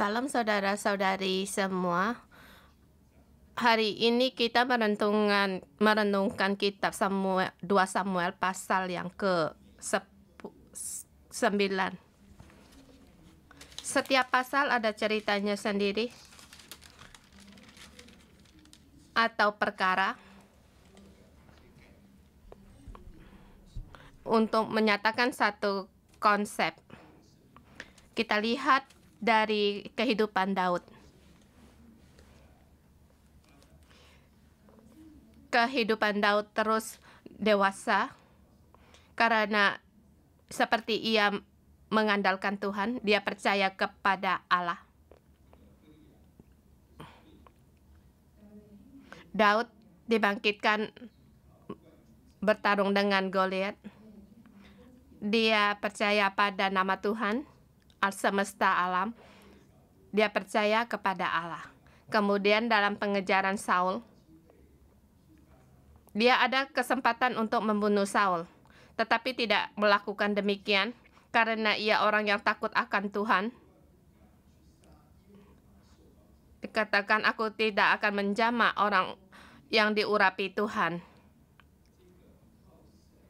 Salam saudara-saudari semua. Hari ini kita merenungkan kitab 2 Samuel pasal yang ke-9. Setiap pasal ada ceritanya sendiri atau perkara untuk menyatakan satu konsep. Kita lihat dari kehidupan Daud. Kehidupan Daud terus dewasa karena seperti ia mengandalkan Tuhan, dia percaya kepada Allah. Daud dibangkitkan bertarung dengan Goliat. Dia percaya pada nama Tuhan, semesta alam. Dia percaya kepada Allah. Kemudian dalam pengejaran Saul, dia ada kesempatan untuk membunuh Saul, tetapi tidak melakukan demikian karena ia orang yang takut akan Tuhan. Dikatakan, aku tidak akan menjamah orang yang diurapi Tuhan.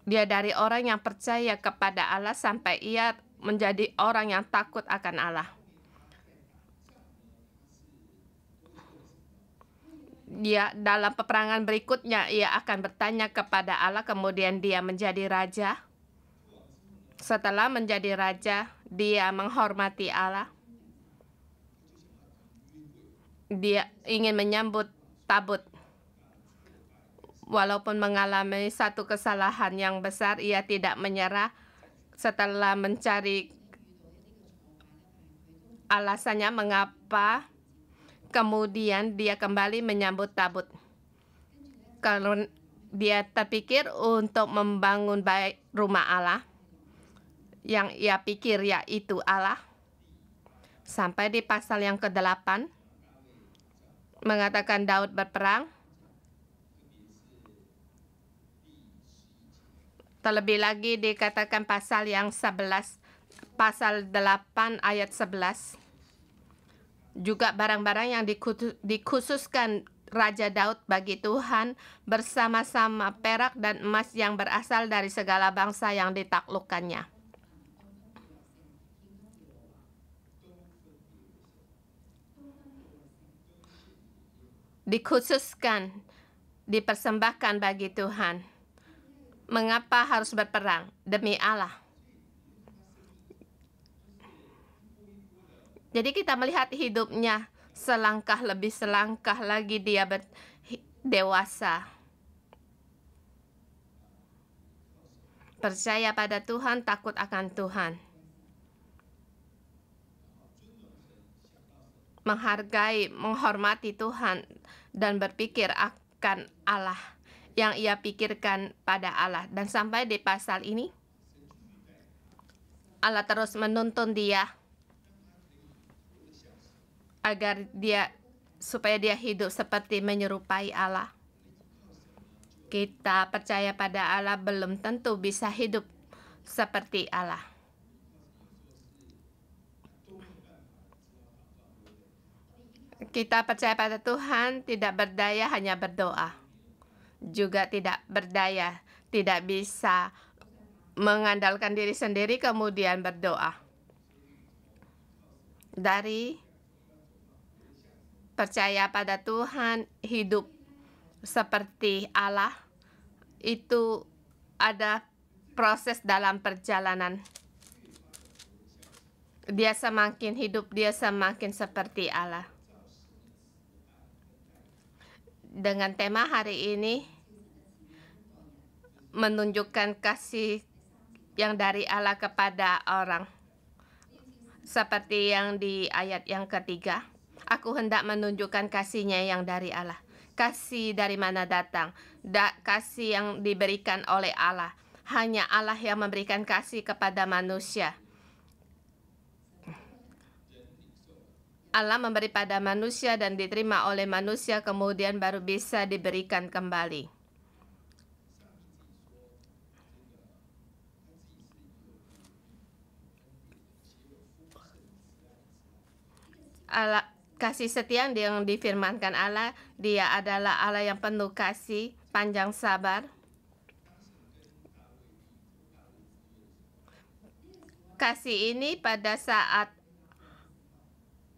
Dia dari orang yang percaya kepada Allah sampai ia menjadi orang yang takut akan Allah. Dia dalam peperangan berikutnya ia akan bertanya kepada Allah, kemudian dia menjadi raja. Setelah menjadi raja, dia menghormati Allah. Dia ingin menyambut tabut. Walaupun mengalami satu kesalahan yang besar, ia tidak menyerah. Setelah mencari alasannya mengapa, kemudian dia kembali menyambut tabut. Kalau dia terpikir untuk membangun baik rumah Allah, yang ia pikir yaitu Allah. Sampai di pasal yang ke-8, mengatakan Daud berperang. Terlebih lagi dikatakan pasal yang 11, pasal 8 ayat 11. Juga barang-barang yang dikhususkan Raja Daud bagi Tuhan bersama-sama perak dan emas yang berasal dari segala bangsa yang ditaklukkannya. Dikhususkan, dipersembahkan bagi Tuhan. Mengapa harus berperang? Demi Allah. Jadi kita melihat hidupnya selangkah lagi dia dewasa. Percaya pada Tuhan, takut akan Tuhan. Menghargai, menghormati Tuhan dan berpikir akan Allah yang ia pikirkan pada Allah. Dan sampai di pasal ini, Allah terus menuntun dia agar supaya dia hidup seperti menyerupai Allah. Kita percaya pada Allah belum tentu bisa hidup seperti Allah. Kita percaya pada Tuhan, tidak berdaya, hanya berdoa. Juga tidak berdaya, tidak bisa mengandalkan diri sendiri kemudian berdoa. Dari percaya pada Tuhan, hidup seperti Allah, itu ada proses dalam perjalanan. Dia semakin hidup, dia semakin seperti Allah. Dengan tema hari ini menunjukkan kasih yang dari Allah kepada orang. Seperti yang di ayat yang ketiga, aku hendak menunjukkan kasih-Nya yang dari Allah. Kasih dari mana datang? Kasih yang diberikan oleh Allah. Hanya Allah yang memberikan kasih kepada manusia. Allah memberi pada manusia dan diterima oleh manusia, kemudian baru bisa diberikan kembali. Allah, kasih setia yang difirmankan Allah, Dia adalah Allah yang penuh kasih, panjang sabar. Kasih ini pada saat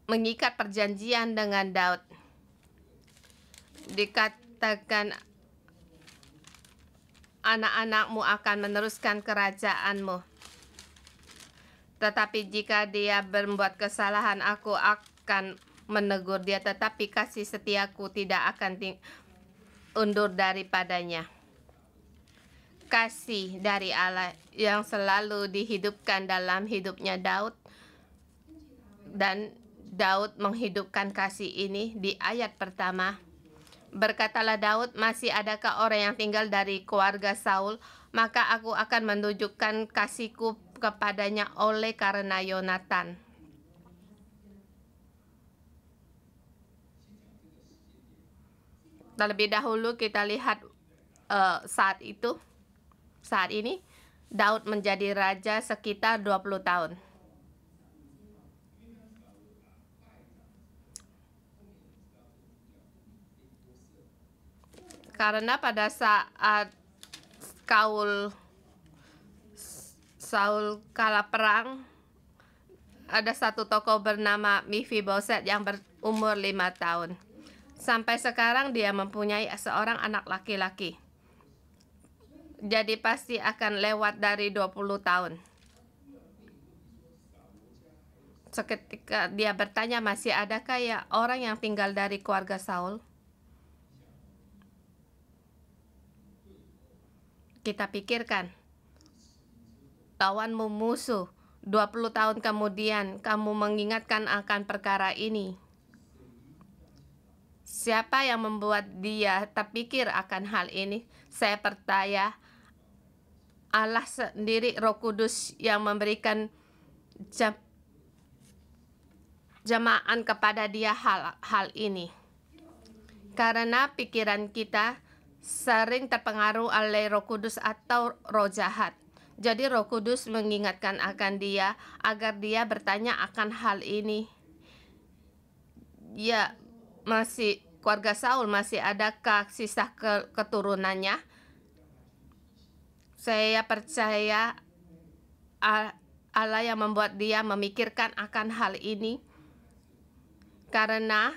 mengikat perjanjian dengan Daud. Dikatakan anak-anakmu akan meneruskan kerajaanmu. Tetapi jika dia berbuat kesalahan, aku akan menegur dia, tetapi kasih setiaku tidak akan undur daripadanya. Kasih dari Allah yang selalu dihidupkan dalam hidupnya Daud, dan Daud menghidupkan kasih ini di ayat pertama. Berkatalah Daud, masih adakah orang yang tinggal dari keluarga Saul? Maka aku akan menunjukkan kasihku kepadanya oleh karena Yonatan. Terlebih dahulu kita lihat saat ini Daud menjadi raja sekitar 20 tahun. Karena pada saat Saul kalah perang, ada satu tokoh bernama Mephiboset yang berumur 5 tahun. Sampai sekarang dia mempunyai seorang anak laki-laki. Jadi pasti akan lewat dari 20 tahun. Seketika dia bertanya, masih adakah ya orang yang tinggal dari keluarga Saul? Kita pikirkan, lawanmu musuh, 20 tahun kemudian kamu mengingatkan akan perkara ini. Siapa yang membuat dia terpikir akan hal ini? Saya percaya Allah sendiri, Roh Kudus, yang memberikan jemaah kepada dia hal ini. Karena pikiran kita sering terpengaruh oleh Roh Kudus atau roh jahat. Jadi Roh Kudus mengingatkan akan dia agar dia bertanya akan hal ini. Ya, masih keluarga Saul, masih adakah sisa keturunannya? Saya percaya Allah yang membuat dia memikirkan akan hal ini karena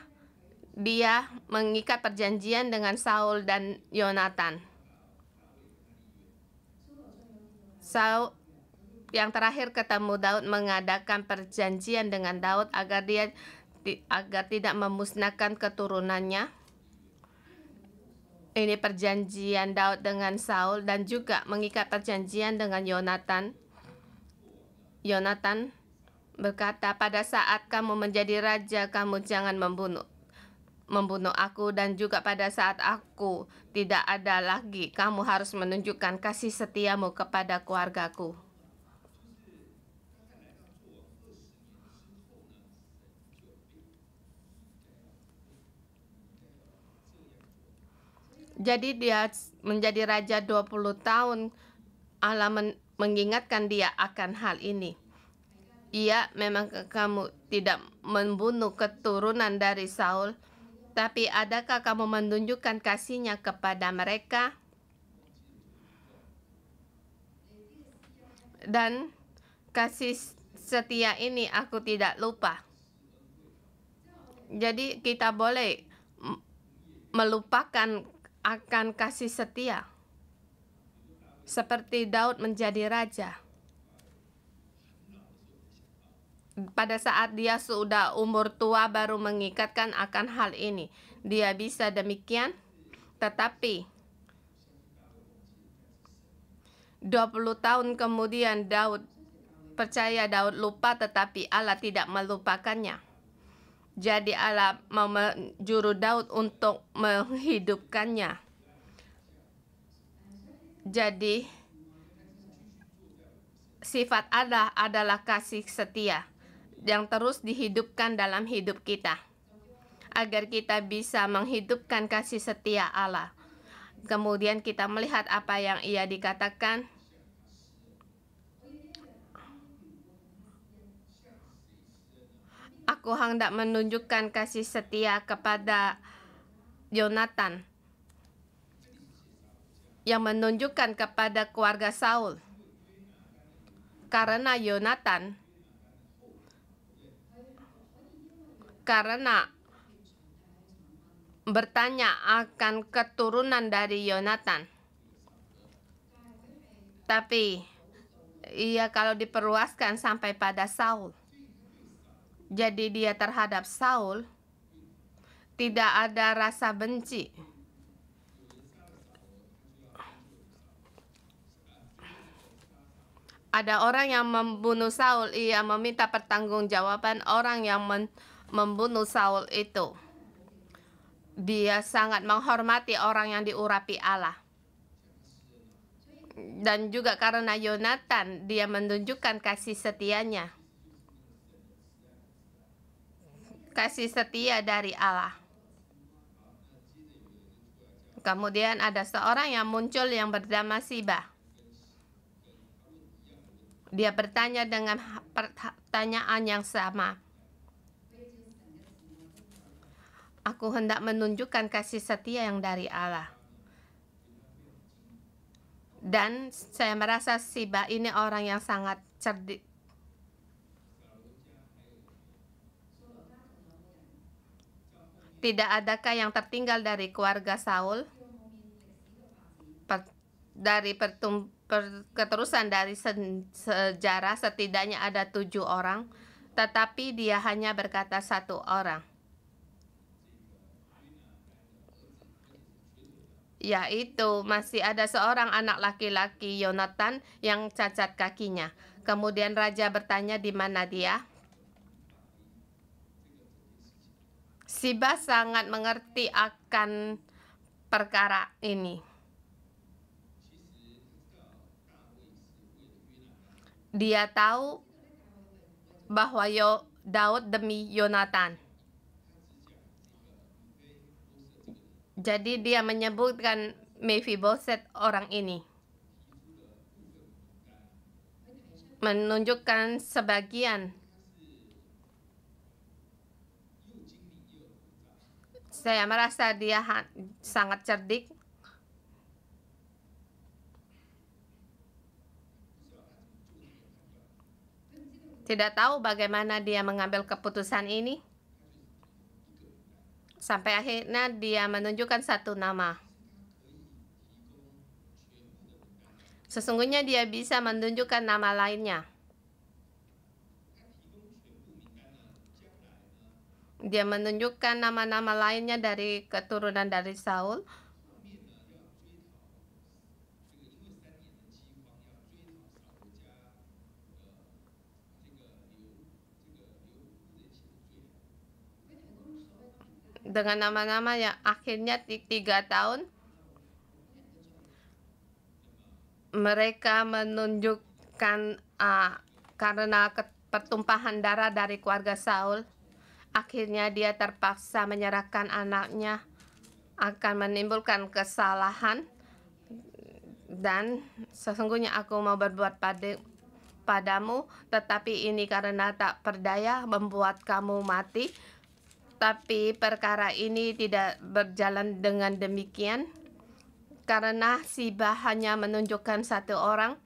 dia mengikat perjanjian dengan Saul dan Yonatan. Saul yang terakhir ketemu Daud mengadakan perjanjian dengan Daud agar tidak memusnahkan keturunannya. Ini perjanjian Daud dengan Saul, dan juga mengikat perjanjian dengan Yonatan. Yonatan berkata, pada saat kamu menjadi raja, kamu jangan membunuh aku, dan juga pada saat aku tidak ada lagi, kamu harus menunjukkan kasih setiamu kepada keluargaku. Jadi dia menjadi raja 20 tahun. Allah mengingatkan dia akan hal ini. Iya, memang kamu tidak membunuh keturunan dari Saul, tapi adakah kamu menunjukkan kasihnya kepada mereka? Dan kasih setia ini aku tidak lupa. Jadi kita boleh melupakan akan kasih setia. Seperti Daud menjadi raja. Pada saat dia sudah umur tua baru mengikatkan akan hal ini. Dia bisa demikian, tetapi 20 tahun kemudian Daud lupa, tetapi Allah tidak melupakannya. Jadi Allah mau menjuru Daud untuk menghidupkannya. Jadi sifat Allah adalah kasih setia yang terus dihidupkan dalam hidup kita, agar kita bisa menghidupkan kasih setia Allah. Kemudian kita melihat apa yang ia dikatakan. Aku Aku hendak menunjukkan kasih setia kepada Yonatan yang menunjukkan kepada keluarga Saul. Karena Yonatan, karena bertanya akan keturunan dari Yonatan. Tapi ia kalau diperluaskan sampai pada Saul. Jadi dia terhadap Saul tidak ada rasa benci. Ada orang yang membunuh Saul, ia meminta pertanggungjawaban orang yang membunuh Saul itu. Dia sangat menghormati orang yang diurapi Allah. Dan juga karena Yonatan, dia menunjukkan kasih setianya. Kasih setia dari Allah. Kemudian ada seorang yang muncul yang bernama Siba. Dia bertanya dengan pertanyaan yang sama. Aku hendak menunjukkan kasih setia yang dari Allah. Dan saya merasa Siba ini orang yang sangat cerdik. Tidak adakah yang tertinggal dari keluarga Saul? Dari keterusan dari sejarah setidaknya ada 7 orang, tetapi dia hanya berkata 1 orang, yaitu masih ada seorang anak laki-laki Yonatan yang cacat kakinya. Kemudian raja bertanya di mana dia. Siba sangat mengerti akan perkara ini. Dia tahu bahwa Daud demi Yonatan. Jadi dia menyebutkan Mephiboset orang ini. Menunjukkan sebagian. Saya merasa dia sangat cerdik. Tidak tahu bagaimana dia mengambil keputusan ini. Sampai akhirnya dia menunjukkan 1 nama. Sesungguhnya dia bisa menunjukkan nama lainnya. Dia menunjukkan nama-nama lainnya dari keturunan dari Saul. Dengan nama-nama yang akhirnya 3 tahun mereka menunjukkan karena pertumpahan darah dari keluarga Saul, akhirnya dia terpaksa menyerahkan anaknya, akan menimbulkan kesalahan. Dan sesungguhnya aku mau berbuat padamu, tetapi ini karena tak berdaya membuat kamu mati. Tapi perkara ini tidak berjalan dengan demikian, karena Siba hanya menunjukkan 1 orang.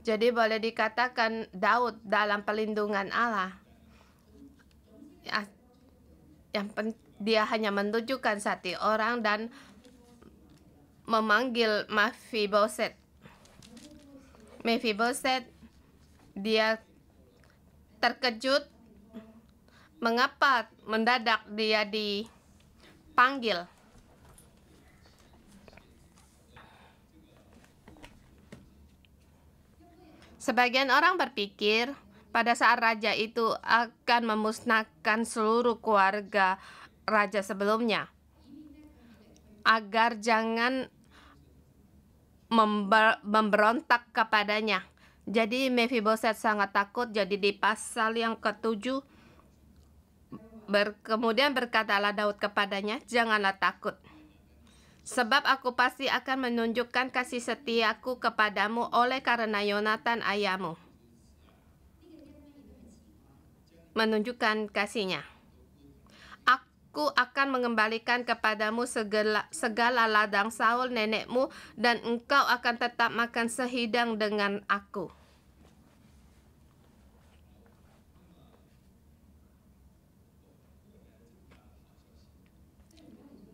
Jadi boleh dikatakan Daud dalam pelindungan Allah. Dia hanya menunjukkan 1 orang dan memanggil Mephiboset. Mephiboset, dia terkejut mengapa mendadak dia dipanggil. Sebagian orang berpikir pada saat raja itu akan memusnahkan seluruh keluarga raja sebelumnya, agar jangan memberontak kepadanya. Jadi Mephiboset sangat takut. Jadi di pasal yang ke-7 kemudian berkatalah Daud kepadanya, janganlah takut. Sebab aku pasti akan menunjukkan kasih setiaku kepadamu oleh karena Yonatan ayahmu. Menunjukkan kasihnya. Aku akan mengembalikan kepadamu segala ladang Saul nenekmu, dan engkau akan tetap makan sehidang dengan aku.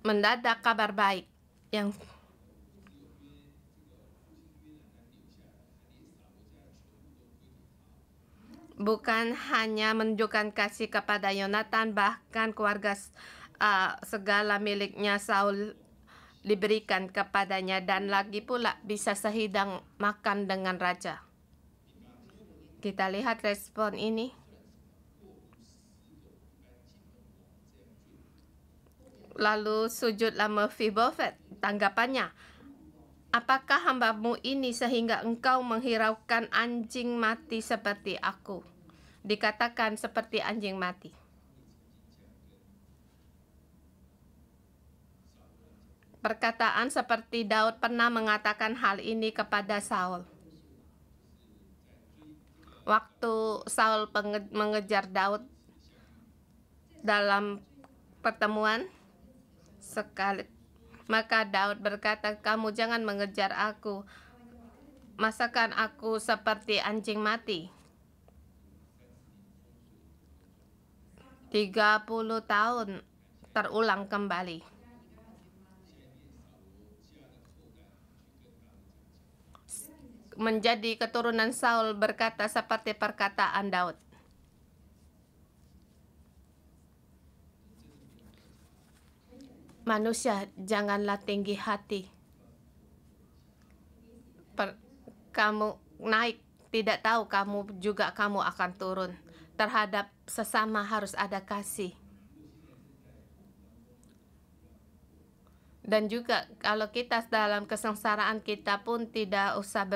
Mendadak kabar baik yang bukan hanya menunjukkan kasih kepada Yonatan, bahkan keluarga segala miliknya Saul diberikan kepadanya, dan lagi pula bisa sehidang makan dengan raja. Kita lihat respon ini. Lalu sujudlah Mephiboset. Tanggapannya, apakah hambamu ini sehingga engkau menghiraukan anjing mati seperti aku? Dikatakan seperti anjing mati. Perkataan seperti Daud pernah mengatakan hal ini kepada Saul. Waktu Saul mengejar Daud dalam pertemuan sekali, maka Daud berkata, kamu jangan mengejar aku. Masakan aku seperti anjing mati? 30 tahun terulang kembali. Menjadi keturunan Saul berkata seperti perkataan Daud. Manusia, janganlah tinggi hati. Kamu naik, tidak tahu kamu akan turun. Terhadap sesama harus ada kasih. Dan juga kalau kita dalam kesengsaraan, kita pun tidak usah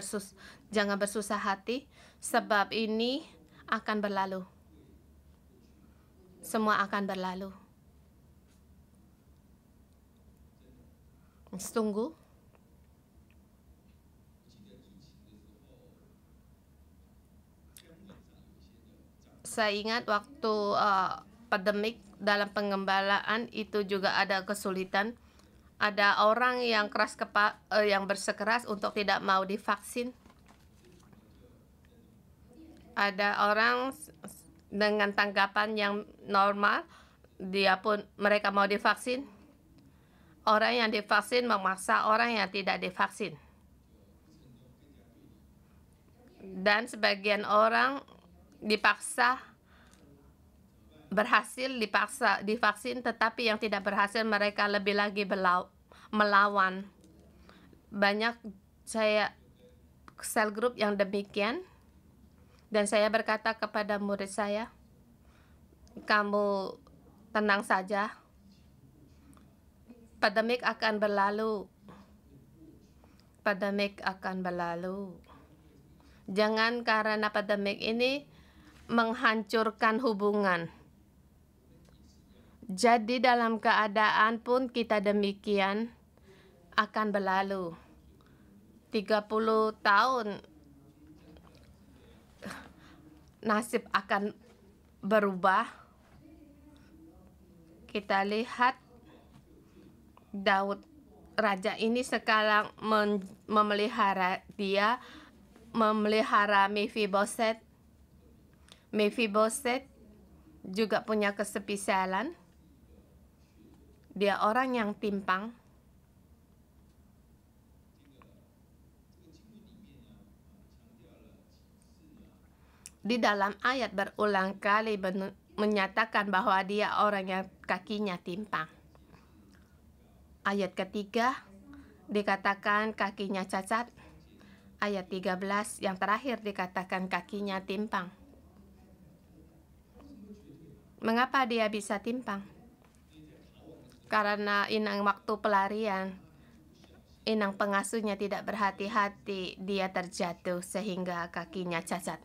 jangan bersusah hati, sebab ini akan berlalu. Semua akan berlalu. Tunggu. Saya ingat waktu pandemik dalam pengembalaan itu juga ada kesulitan. Ada orang yang yang bersikeras untuk tidak mau divaksin. Ada orang dengan tanggapan yang normal, mereka mau divaksin. Orang yang divaksin memaksa orang yang tidak divaksin. Dan sebagian orang berhasil divaksin, tetapi yang tidak berhasil mereka lebih lagi melawan. Banyak sel grup yang demikian, dan saya berkata kepada murid saya, kamu tenang saja, pandemik akan berlalu. Pandemik akan berlalu. Jangan karena pandemik ini menghancurkan hubungan. Jadi dalam keadaan pun kita demikian akan berlalu. 30 tahun nasib akan berubah. Kita lihat Daud, raja ini sekarang memelihara Mephiboset. Mephiboset juga punya kespesialan. Dia orang yang timpang. Di dalam ayat berulang kali menyatakan bahwa dia orang yang kakinya timpang. Ayat ketiga dikatakan kakinya cacat. Ayat 13 yang terakhir dikatakan kakinya timpang. Mengapa dia bisa timpang? Karena inang waktu pelarian, inang pengasuhnya tidak berhati-hati, dia terjatuh sehingga kakinya cacat.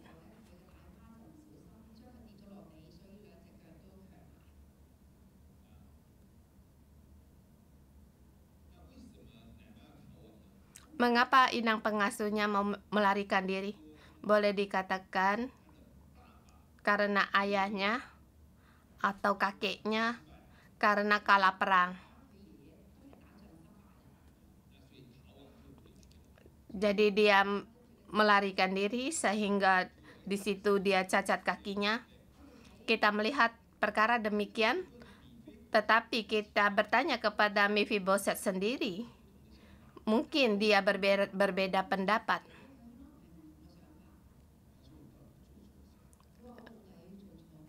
Mengapa inang pengasuhnya mau melarikan diri? Boleh dikatakan karena ayahnya atau kakeknya karena kalah perang. Jadi dia melarikan diri sehingga di situ dia cacat kakinya. Kita melihat perkara demikian, tetapi kita bertanya kepada Mephiboset sendiri. Mungkin dia berbeda pendapat.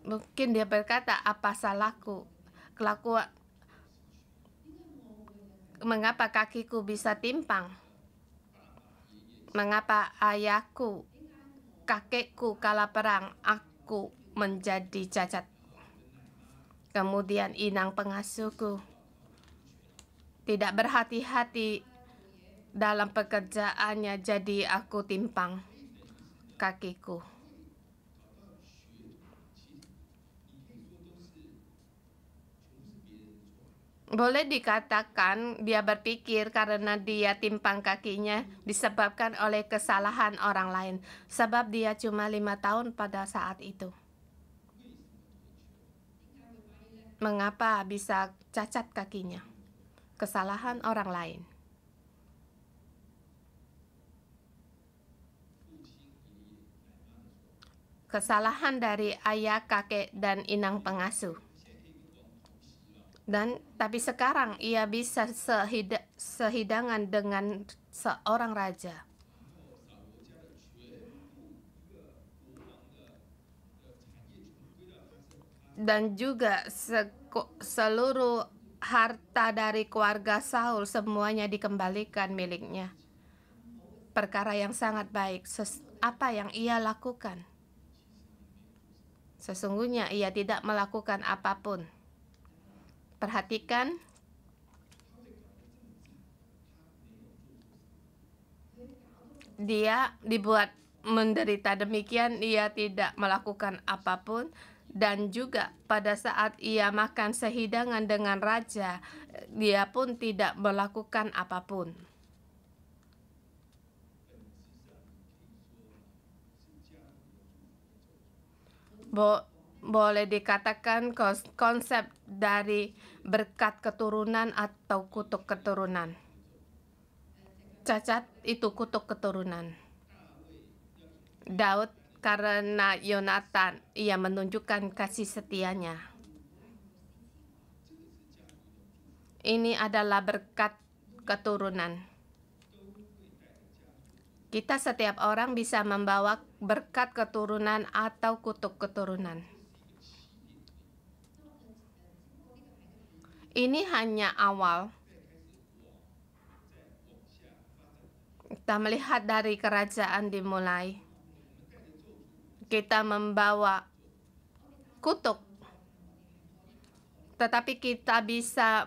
Mungkin dia berkata, apa salahku? Kelakuan, mengapa kakiku bisa timpang? Mengapa ayahku, kakekku kalah perang, aku menjadi cacat? Kemudian inang pengasuhku tidak berhati-hati dalam pekerjaannya, jadi aku timpang kakiku. Boleh dikatakan dia berpikir karena dia timpang kakinya disebabkan oleh kesalahan orang lain, sebab dia cuma 5 tahun pada saat itu. Mengapa bisa cacat kakinya? Kesalahan orang lain. Kesalahan dari ayah, kakek, dan inang pengasuh. Tapi sekarang ia bisa sehidangan dengan seorang raja. Dan juga seluruh harta dari keluarga Saul semuanya dikembalikan miliknya. Perkara yang sangat baik. Apa yang ia lakukan? Sesungguhnya ia tidak melakukan apapun. Perhatikan, dia dibuat menderita demikian, ia tidak melakukan apapun. Dan juga pada saat ia makan sehidangan dengan raja, dia pun tidak melakukan apapun. Boleh dikatakan konsep dari berkat keturunan atau kutuk keturunan. Cacat itu kutuk keturunan. Daud karena Yonatan, ia menunjukkan kasih setianya. Ini adalah berkat keturunan. Kita setiap orang bisa membawa berkat keturunan atau kutuk keturunan. Ini hanya awal. Kita melihat dari kerajaan dimulai. Kita membawa kutuk, tetapi kita bisa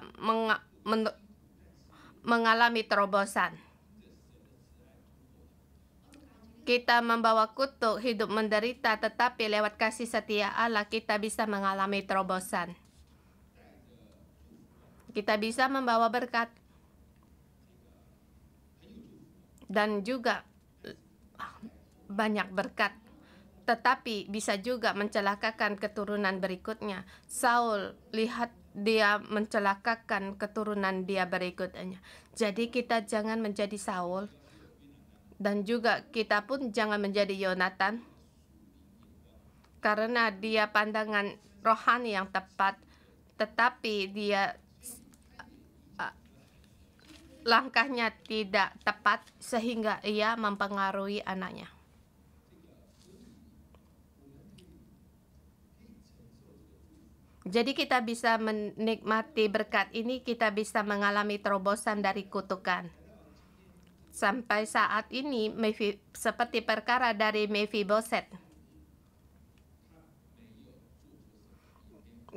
mengalami terobosan. Kita membawa kutuk, hidup menderita, tetapi lewat kasih setia Allah kita bisa mengalami terobosan. Kita bisa membawa berkat dan juga banyak berkat, tetapi bisa juga mencelakakan keturunan berikutnya. Saul, lihat dia mencelakakan keturunan dia berikutnya. Jadi kita jangan menjadi Saul, dan juga kita pun jangan menjadi Yonatan, karena dia pandangan rohani yang tepat, tetapi dia langkahnya tidak tepat sehingga ia mempengaruhi anaknya. Jadi kita bisa menikmati berkat ini, kita bisa mengalami terobosan dari kutukan. Sampai saat ini seperti perkara dari Mephiboset.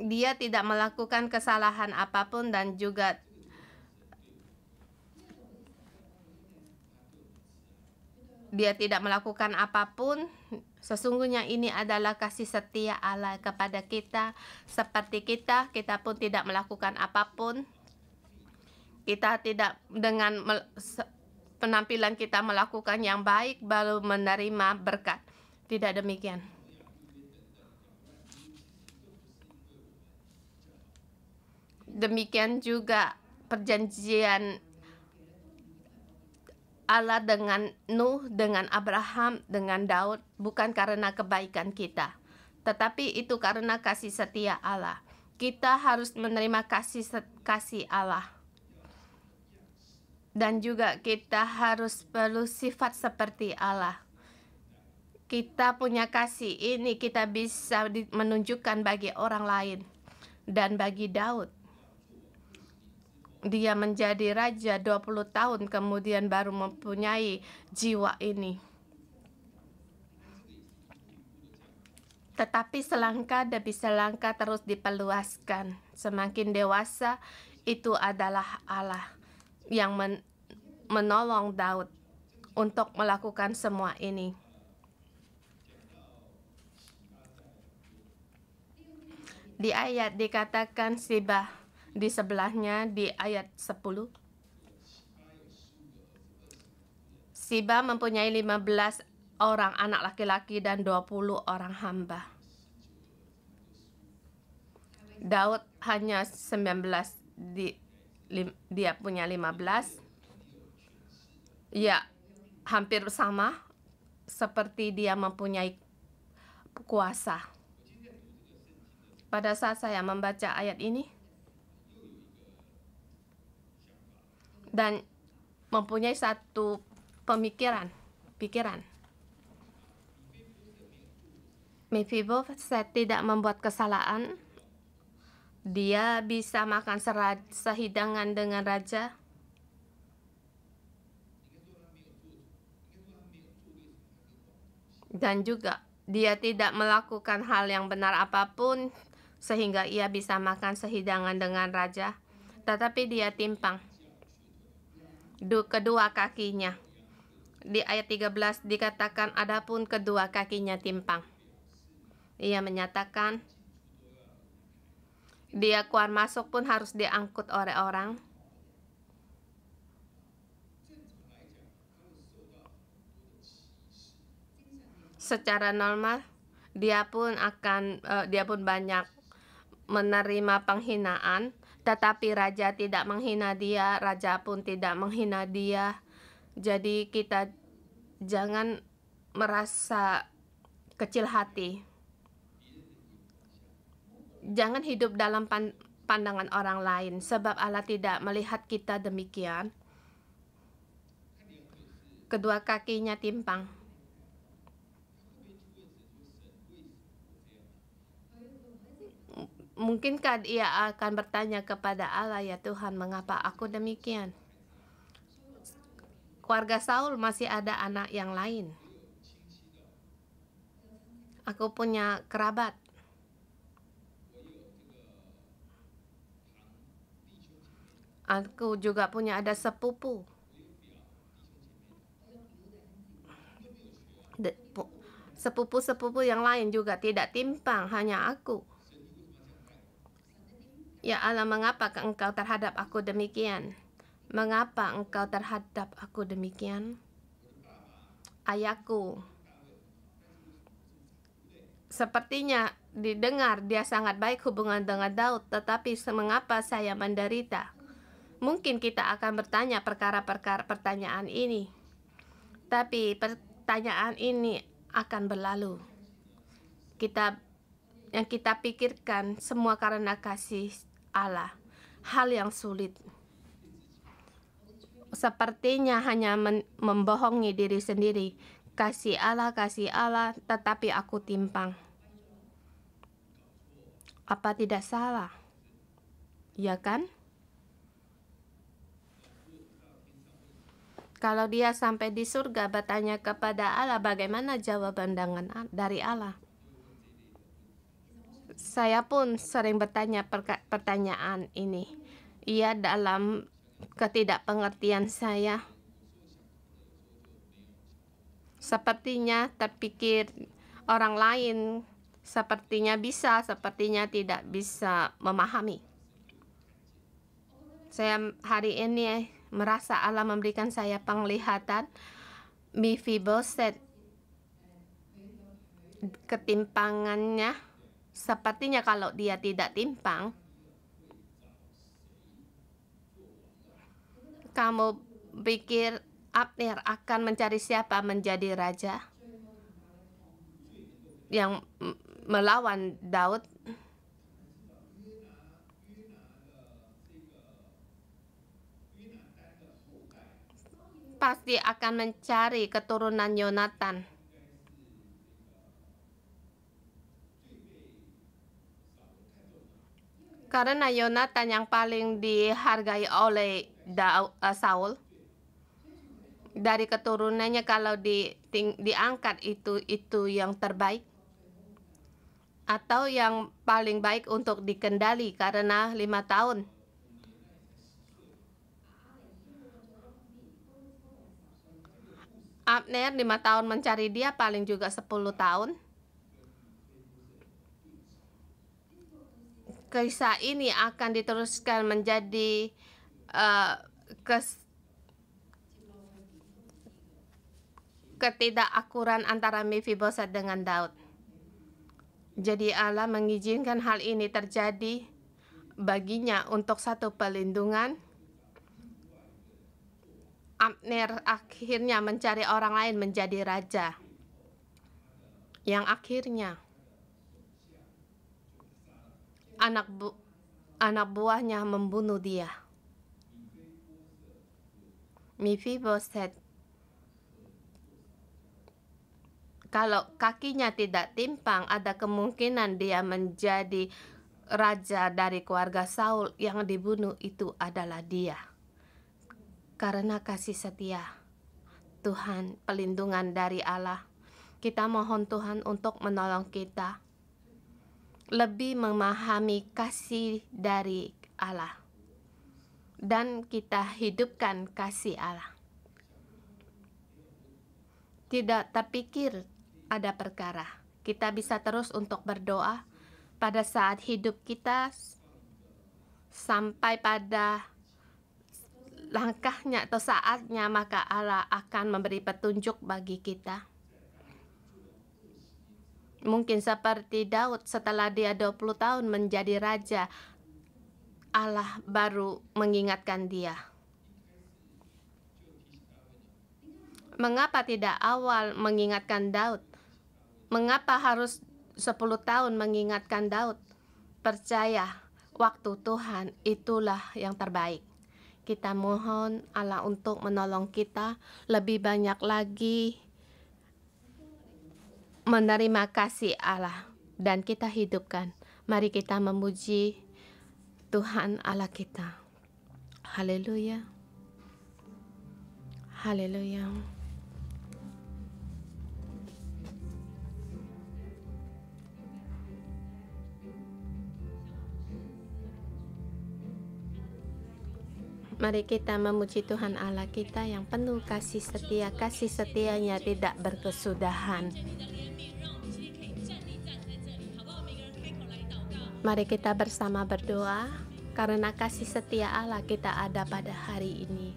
Dia tidak melakukan kesalahan apapun dan juga dia tidak melakukan apapun. Sesungguhnya ini adalah kasih setia Allah kepada kita. Seperti kita pun tidak melakukan apapun. Kita tidak dengan penampilan kita melakukan yang baik baru menerima berkat. Tidak demikian. Demikian juga perjanjian Allah dengan Nuh, dengan Abraham, dengan Daud, bukan karena kebaikan kita, tetapi itu karena kasih setia Allah. Kita harus menerima kasih Allah. Dan juga kita harus perlu sifat seperti Allah. Kita punya kasih ini kita bisa menunjukkan bagi orang lain. Dan bagi Daud, dia menjadi raja 20 tahun kemudian baru mempunyai jiwa ini. Tetapi selangkah demi selangkah terus diperluaskan. Semakin dewasa, itu adalah Allah yang menolong Daud untuk melakukan semua ini. Di ayat dikatakan Siba, di sebelahnya di ayat 10. Siba mempunyai 15 orang anak laki-laki dan 20 orang hamba. Daud hanya 19, dia punya 15. Ya, hampir sama seperti dia mempunyai kuasa. Pada saat saya membaca ayat ini dan mempunyai satu pikiran. Mephibosheth tidak membuat kesalahan. Dia bisa makan sehidangan dengan raja. Dan juga dia tidak melakukan hal yang benar apapun sehingga ia bisa makan sehidangan dengan raja. Tetapi dia timpang kedua kakinya. Di ayat 13 dikatakan adapun kedua kakinya timpang. Ia menyatakan dia keluar masuk pun harus diangkut oleh orang. Secara normal dia pun banyak menerima penghinaan, tetapi raja tidak menghina dia, raja pun tidak menghina dia. Jadi kita jangan merasa kecil hati. Jangan hidup dalam pandangan orang lain, sebab Allah tidak melihat kita demikian. Kedua kakinya timpang. Mungkinkah ia akan bertanya kepada Allah, ya Tuhan, mengapa aku demikian? Keluarga Saul masih ada anak yang lain. Aku punya kerabat. Aku juga punya ada sepupu. Sepupu-sepupu yang lain juga tidak timpang, hanya aku. Ya Allah, mengapa engkau terhadap aku demikian? Mengapa engkau terhadap aku demikian? Ayahku, sepertinya didengar dia sangat baik hubungan dengan Daud, tetapi mengapa saya menderita? Mungkin kita akan bertanya pertanyaan ini, tapi pertanyaan ini akan berlalu. Yang kita pikirkan semua karena kasih Allah, hal yang sulit. Sepertinya hanya membohongi diri sendiri. Kasih Allah, tetapi aku timpang. Apa tidak salah? Ya kan? Kalau dia sampai di surga bertanya kepada Allah, bagaimana jawaban dari Allah? Saya pun sering bertanya pertanyaan ini. Ia dalam ketidakpengertian saya. Sepertinya terpikir orang lain sepertinya bisa, sepertinya tidak bisa memahami. Saya hari ini merasa Allah memberikan saya penglihatan. Mephibosheth, ketimpangannya sepertinya kalau dia tidak timpang, kamu pikir Abner akan mencari siapa menjadi raja yang melawan Daud? Pasti akan mencari keturunan Yonatan. Karena Yonatan yang paling dihargai oleh Saul. Dari keturunannya kalau diangkat itu yang terbaik atau yang paling baik untuk dikendali karena 5 tahun. Abner 5 tahun mencari dia, paling juga 10 tahun. Kisah ini akan diteruskan menjadi ketidakakuran antara Mephibosheth dengan Daud. Jadi Allah mengizinkan hal ini terjadi baginya untuk satu pelindungan. Abner akhirnya mencari orang lain menjadi raja, yang akhirnya anak buahnya membunuh dia. Mephibosheth, kalau kakinya tidak timpang, ada kemungkinan dia menjadi raja dari keluarga Saul. Yang dibunuh itu adalah dia. Karena kasih setia Tuhan, pelindungan dari Allah, kita mohon Tuhan untuk menolong kita lebih memahami kasih dari Allah, dan kita hidupkan kasih Allah. Tidak terpikir ada perkara, kita bisa terus untuk berdoa pada saat hidup kita sampai pada langkahnya atau saatnya, maka Allah akan memberi petunjuk bagi kita. Mungkin seperti Daud, setelah dia 20 tahun menjadi raja, Allah baru mengingatkan dia. Mengapa tidak awal mengingatkan Daud? Mengapa harus 10 tahun mengingatkan Daud? Percaya, waktu Tuhan itulah yang terbaik. Kita mohon Allah untuk menolong kita lebih banyak lagi menerima kasih Allah dan kita hidupkan. Mari kita memuji Tuhan Allah kita. Haleluya. Haleluya. Mari kita memuji Tuhan Allah kita yang penuh kasih setia. Kasih setianya tidak berkesudahan. Mari kita bersama berdoa, karena kasih setia Allah kita ada pada hari ini.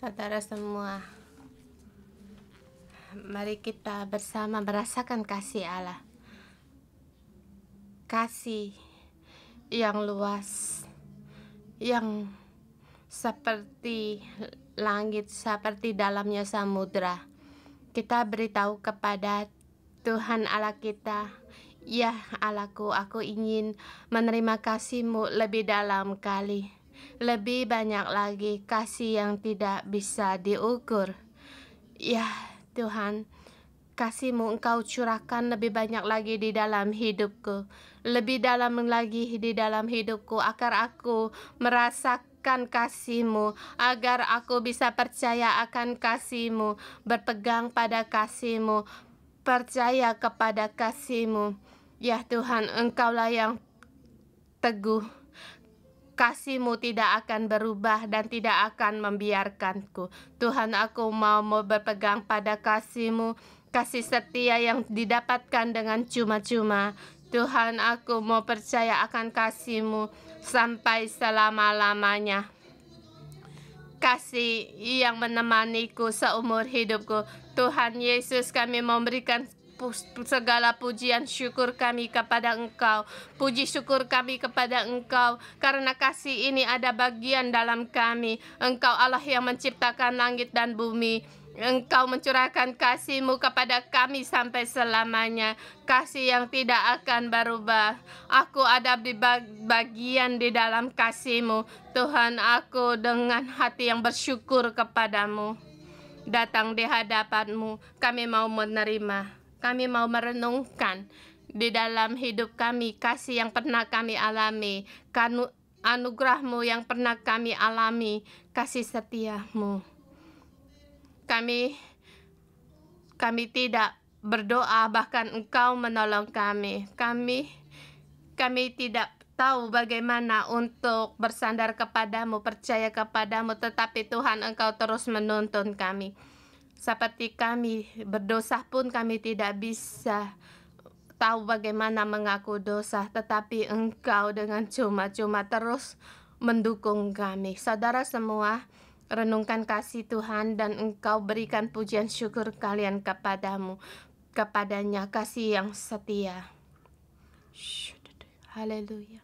Saudara semua, mari kita bersama merasakan kasih Allah. Kasih yang luas, yang seperti langit, seperti dalamnya samudra. Kita beritahu kepada Tuhan Allah kita, ya Allahku, aku ingin menerima kasih-Mu lebih dalam kali, lebih banyak lagi, kasih yang tidak bisa diukur. Ya Tuhan, kasih-Mu Engkau curahkan lebih banyak lagi di dalam hidupku, lebih dalam lagi di dalam hidupku, agar aku merasakan kasih-Mu, agar aku bisa percaya akan kasih-Mu, berpegang pada kasih-Mu, percaya kepada kasih-Mu. Ya Tuhan, Engkaulah yang teguh. Kasih-Mu tidak akan berubah dan tidak akan membiarkanku. Tuhan, aku mau berpegang pada kasih-Mu, kasih setia yang didapatkan dengan cuma-cuma. Tuhan, aku mau percaya akan kasih-Mu sampai selama-lamanya. Kasih yang menemaniku seumur hidupku. Tuhan Yesus, kami memberikan segala pujian syukur kami kepada Engkau. Puji syukur kami kepada Engkau, karena kasih ini ada bagian dalam kami. Engkau Allah yang menciptakan langit dan bumi. Engkau mencurahkan kasih-Mu kepada kami sampai selamanya. Kasih yang tidak akan berubah. Aku ada di bagian di dalam kasih-Mu. Tuhan, aku dengan hati yang bersyukur kepadamu datang di hadapan-Mu. Kami mau menerima, kami mau merenungkan di dalam hidup kami kasih yang pernah kami alami, anugerah-Mu yang pernah kami alami, kasih setia-Mu. Kami tidak berdoa, bahkan Engkau menolong kami. Kami tidak tahu bagaimana untuk bersandar kepadamu, percaya kepadamu, tetapi Tuhan, Engkau terus menuntun kami. Seperti kami berdosa pun kami tidak bisa tahu bagaimana mengaku dosa, tetapi Engkau dengan cuma-cuma terus mendukung kami. Saudara semua, renungkan kasih Tuhan dan Engkau berikan pujian syukur kalian kepadanya, kasih yang setia. Haleluya.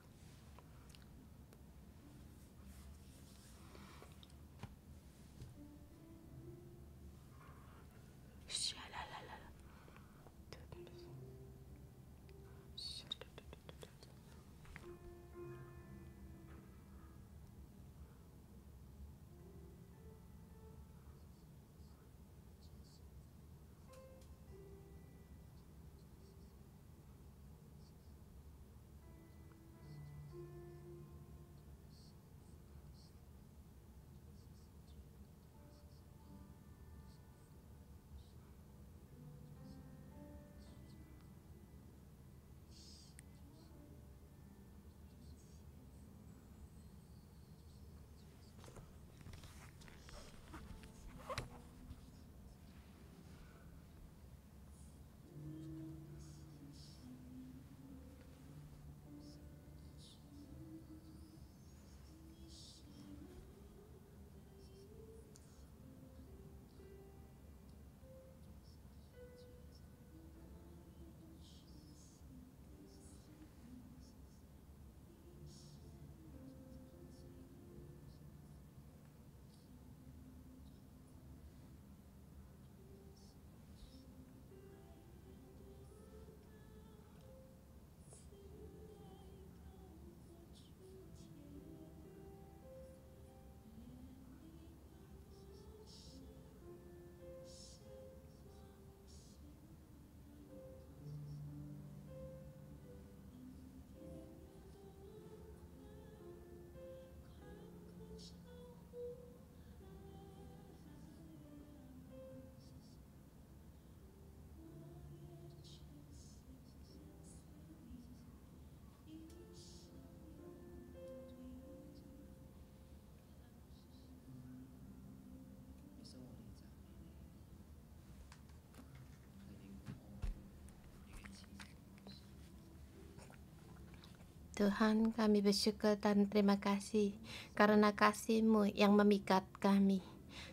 Tuhan, kami bersyukur dan terima kasih karena kasih-Mu yang memikat kami.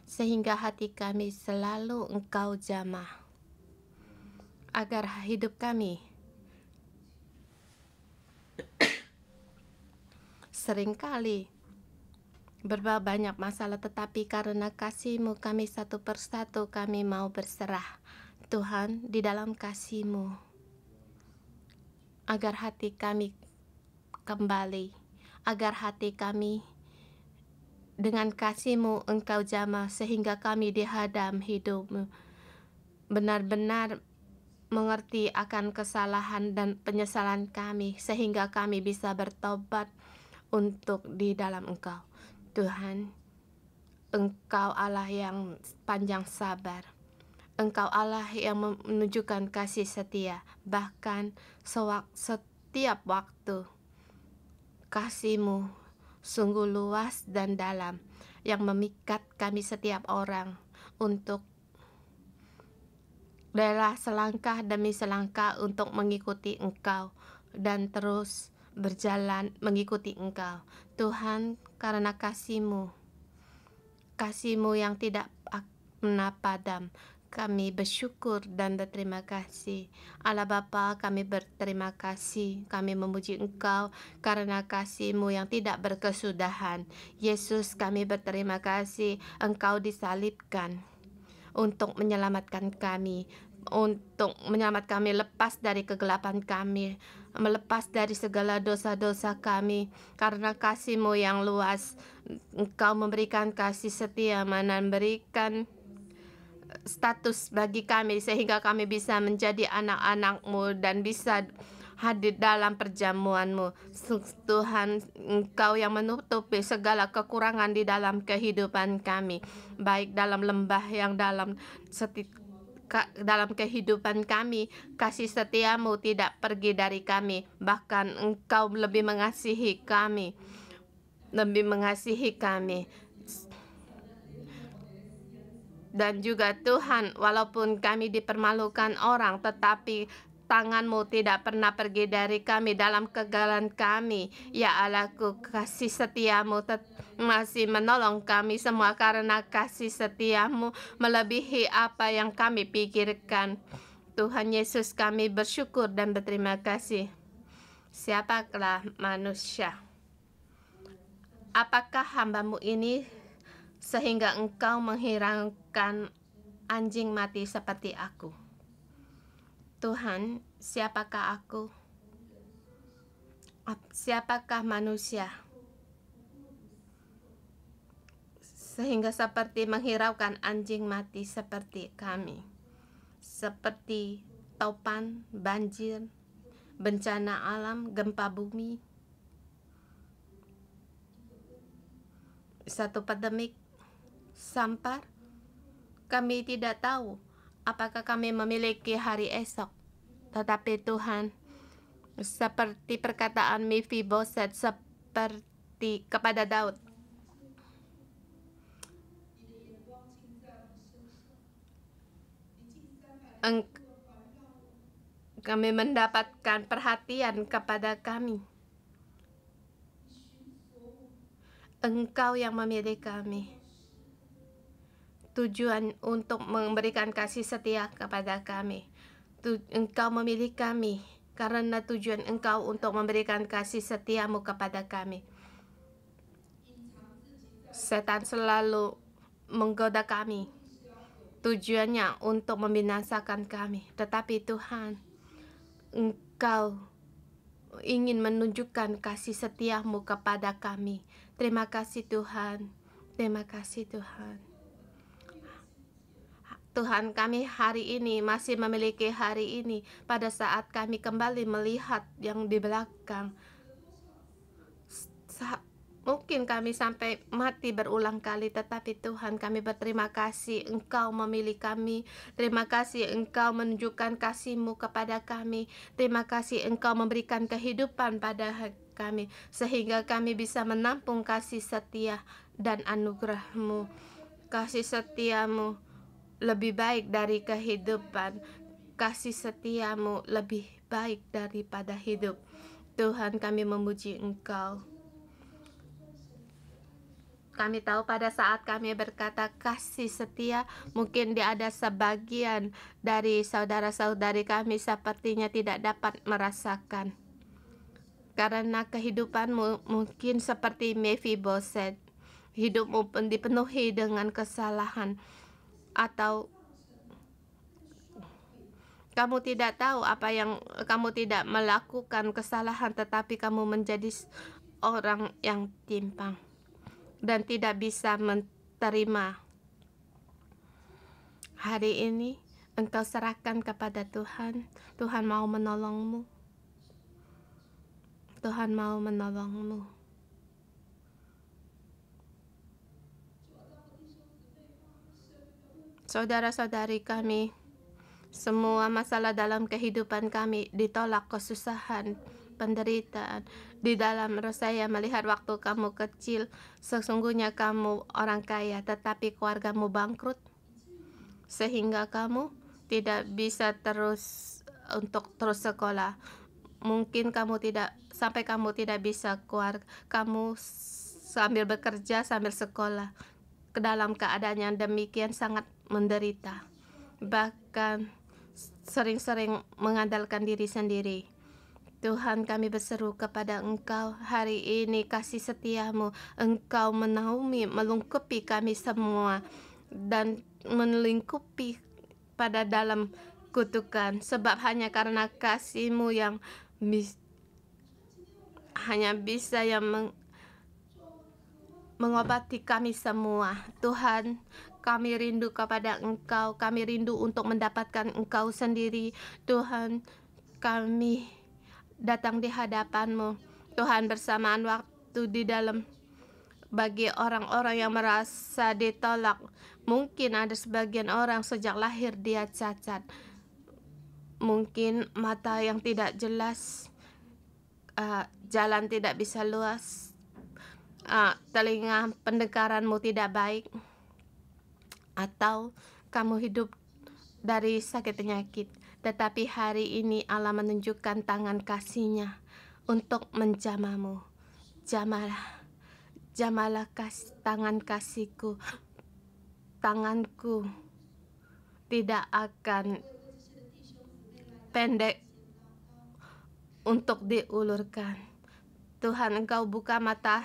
sehingga hati kami selalu Engkau jamah, agar hidup kami seringkali berbagai banyak masalah, tetapi karena kasih-Mu kami satu persatu kami mau berserah, Tuhan, di dalam kasih-Mu, agar hati kami kembali, agar hati kami dengan kasih-Mu Engkau jamah, sehingga kami dihadam hidup-Mu benar-benar mengerti akan kesalahan dan penyesalan kami, sehingga kami bisa bertobat untuk di dalam Engkau. Tuhan, Engkau Allah yang panjang sabar, Engkau Allah yang menunjukkan kasih setia, bahkan setiap waktu kasih-Mu sungguh luas dan dalam, yang memikat kami setiap orang untuk rela selangkah demi selangkah untuk mengikuti Engkau dan terus berjalan mengikuti Engkau. Tuhan, karena kasih-Mu yang tidak pernah padam, kami bersyukur dan berterima kasih. Allah Bapa, kami berterima kasih, kami memuji Engkau karena kasih-Mu yang tidak berkesudahan. Yesus, kami berterima kasih Engkau disalibkan untuk menyelamatkan kami, untuk menyelamatkan kami lepas dari kegelapan kami, melepas dari segala dosa-dosa kami. Karena kasih-Mu yang luas, Engkau memberikan kasih setia, memberikan status bagi kami, sehingga kami bisa menjadi anak-anak-Mu dan bisa hadir dalam perjamuan-Mu. Tuhan, Engkau yang menutupi segala kekurangan di dalam kehidupan kami, baik dalam lembah yang dalam kehidupan kami. Kasih setia-Mu tidak pergi dari kami, bahkan Engkau lebih mengasihi kami, Dan juga Tuhan, walaupun kami dipermalukan orang, tetapi tangan-Mu tidak pernah pergi dari kami dalam kegagalan kami. Ya Allahku, kasih setia-Mu masih menolong kami semua, karena kasih setia-Mu melebihi apa yang kami pikirkan. Tuhan Yesus, kami bersyukur dan berterima kasih. Siapakah manusia? Apakah hamba-Mu ini sehingga Engkau menghilangkan anjing mati seperti aku? Tuhan, siapakah aku? Siapakah manusia sehingga seperti menghiraukan anjing mati seperti kami? Seperti topan, banjir, bencana alam, gempa bumi, satu pandemik, sampar. Kami tidak tahu apakah kami memiliki hari esok, tetapi Tuhan, seperti perkataan Mephiboset, seperti kepada Daud, kami mendapatkan perhatian kepada kami. Engkau yang memilih kami, tujuan untuk memberikan kasih setia kepada kami. Engkau memilih kami karena tujuan Engkau untuk memberikan kasih setia-Mu kepada kami. Setan selalu menggoda kami, tujuannya untuk membinasakan kami. Tetapi Tuhan, Engkau ingin menunjukkan kasih setia-Mu kepada kami. Terima kasih Tuhan. Terima kasih Tuhan. Tuhan, kami hari ini masih memiliki hari ini. Pada saat kami kembali melihat yang di belakang, mungkin kami sampai mati berulang kali, tetapi Tuhan, kami berterima kasih Engkau memilih kami. Terima kasih Engkau menunjukkan kasih-Mu kepada kami. Terima kasih Engkau memberikan kehidupan pada kami, sehingga kami bisa menampung kasih setia dan anugerah-Mu. Kasih setia-Mu lebih baik dari kehidupan. Kasih setia-Mu lebih baik daripada hidup. Tuhan, kami memuji Engkau. Kami tahu pada saat kami berkata kasih setia, mungkin ada sebagian dari saudara-saudari kami sepertinya tidak dapat merasakan. Karena kehidupanmu mungkin seperti Mephiboset, hidupmu dipenuhi dengan kesalahan, atau kamu tidak tahu apa yang kamu tidak melakukan kesalahan, tetapi kamu menjadi orang yang timpang dan tidak bisa menerima. Hari ini engkau serahkan kepada Tuhan. Tuhan mau menolongmu. Tuhan mau menolongmu. Saudara-saudari kami, semua masalah dalam kehidupan kami ditolak, kesusahan, penderitaan. Di dalam roh saya melihat waktu kamu kecil, sesungguhnya kamu orang kaya, tetapi keluargamu bangkrut, sehingga kamu tidak bisa terus sekolah. Mungkin kamu tidak bisa keluar, kamu sambil bekerja sambil sekolah. Ke dalam keadaan yang demikian sangat menderita, bahkan sering-sering mengandalkan diri sendiri. Tuhan, kami berseru kepada Engkau hari ini, kasih setiamu, Engkau menaungi, melingkupi kami semua dan melingkupi pada dalam kutukan, sebab hanya karena kasih-Mu yang hanya bisa yang mengobati kami semua. Tuhan, kami rindu kepada Engkau, kami rindu untuk mendapatkan Engkau sendiri. Tuhan, kami datang di hadapan-Mu. Tuhan, bersamaan waktu di dalam bagi orang-orang yang merasa ditolak. Mungkin ada sebagian orang sejak lahir dia cacat. Mungkin mata yang tidak jelas, jalan tidak bisa luas, telinga pendengaranmu tidak baik, atau kamu hidup dari sakit penyakit. Tetapi hari ini Allah menunjukkan tangan kasih-Nya untuk menjamahmu. Jamalah tangan kasih-Ku. Tanganku tidak akan pendek untuk diulurkan. Tuhan, Engkau buka mata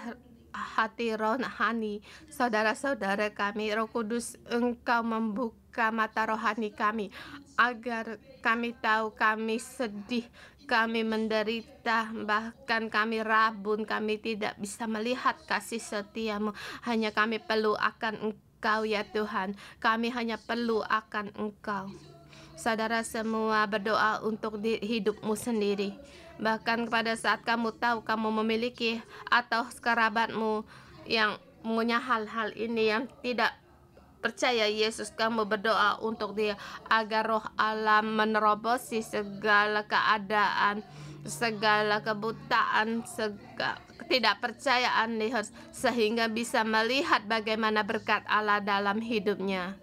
hati rohani saudara-saudara kami. Roh Kudus, Engkau membuka mata rohani kami agar kami tahu kami sedih, kami menderita, bahkan kami rabun, kami tidak bisa melihat kasih setiamu. Hanya kami perlu akan Engkau ya Tuhan, kami hanya perlu akan Engkau. Saudara semua berdoa untuk hidupmu sendiri. Bahkan pada saat kamu tahu kamu memiliki atau kerabatmu yang punya hal-hal ini yang tidak percaya Yesus, kamu berdoa untuk dia agar roh Allah menerobosi segala keadaan, segala kebutaan, segala ketidakpercayaan sehingga bisa melihat bagaimana berkat Allah dalam hidupnya.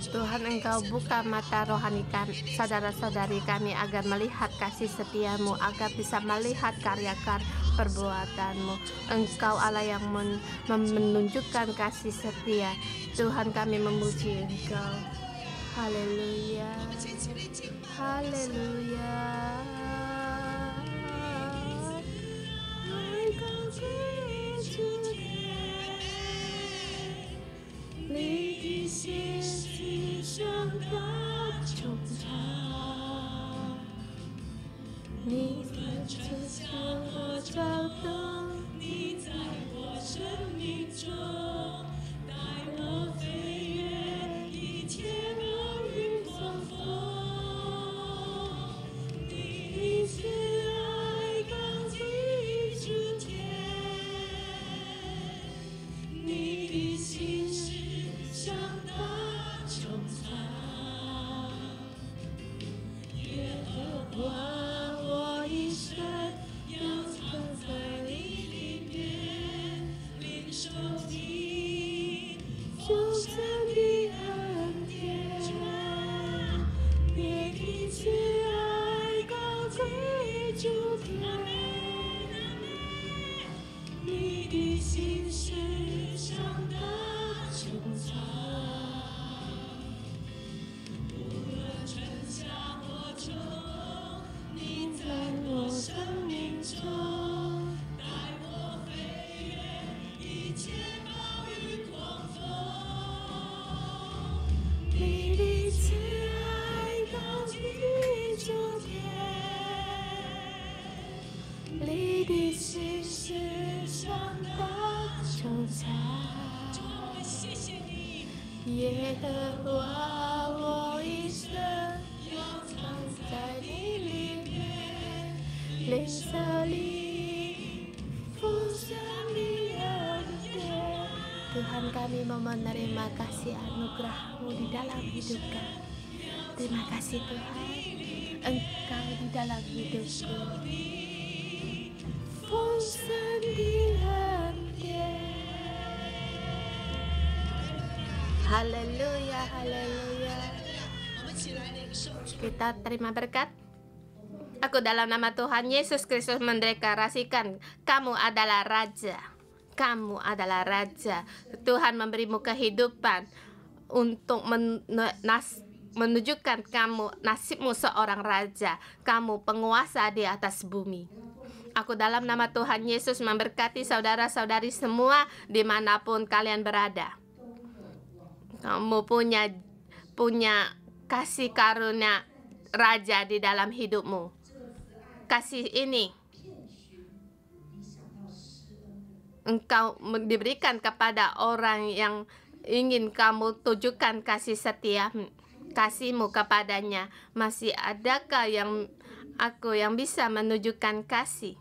Tuhan, Engkau buka mata rohani kami, saudara-saudari kami, agar melihat kasih setiamu, agar bisa melihat karya-karya perbuatanmu. Engkau Allah yang menunjukkan kasih setia. Tuhan, kami memuji Engkau. Haleluya. Haleluya.耶和华，我一生要藏在你里面，领受你丰盛的恩典。Tuhan, kami mau menerima kasih anugerah-Mu di dalam hidup kami. Terima kasih Tuhan, Engkau di dalam hidupku. 丰盛的恩典。Haleluya, haleluya. Kita terima berkat. Aku dalam nama Tuhan Yesus Kristus mendeklarasikan, kamu adalah raja. Kamu adalah raja. Tuhan memberimu kehidupan untuk menunjukkan kamu nasibmu seorang raja. Kamu penguasa di atas bumi. Aku dalam nama Tuhan Yesus memberkati saudara-saudari semua dimanapun kalian berada. Kamu punya kasih karunia raja di dalam hidupmu. Kasih ini engkau diberikan kepada orang yang ingin kamu tujukan kasih setia, kasihmu kepadanya. Masih adakah aku yang bisa menunjukkan kasih?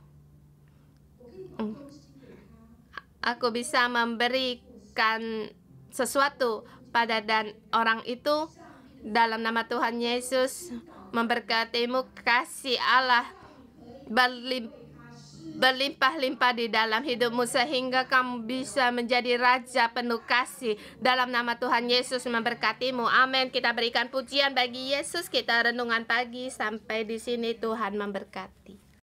Aku bisa memberikan sesuatu pada orang itu. Dalam nama Tuhan Yesus memberkatimu, kasih Allah berlimpah-limpah di dalam hidupmu sehingga kamu bisa menjadi raja penuh kasih. Dalam nama Tuhan Yesus memberkatimu. Amin. Kita berikan pujian bagi Yesus. Kita renungan pagi sampai di sini. Tuhan memberkati.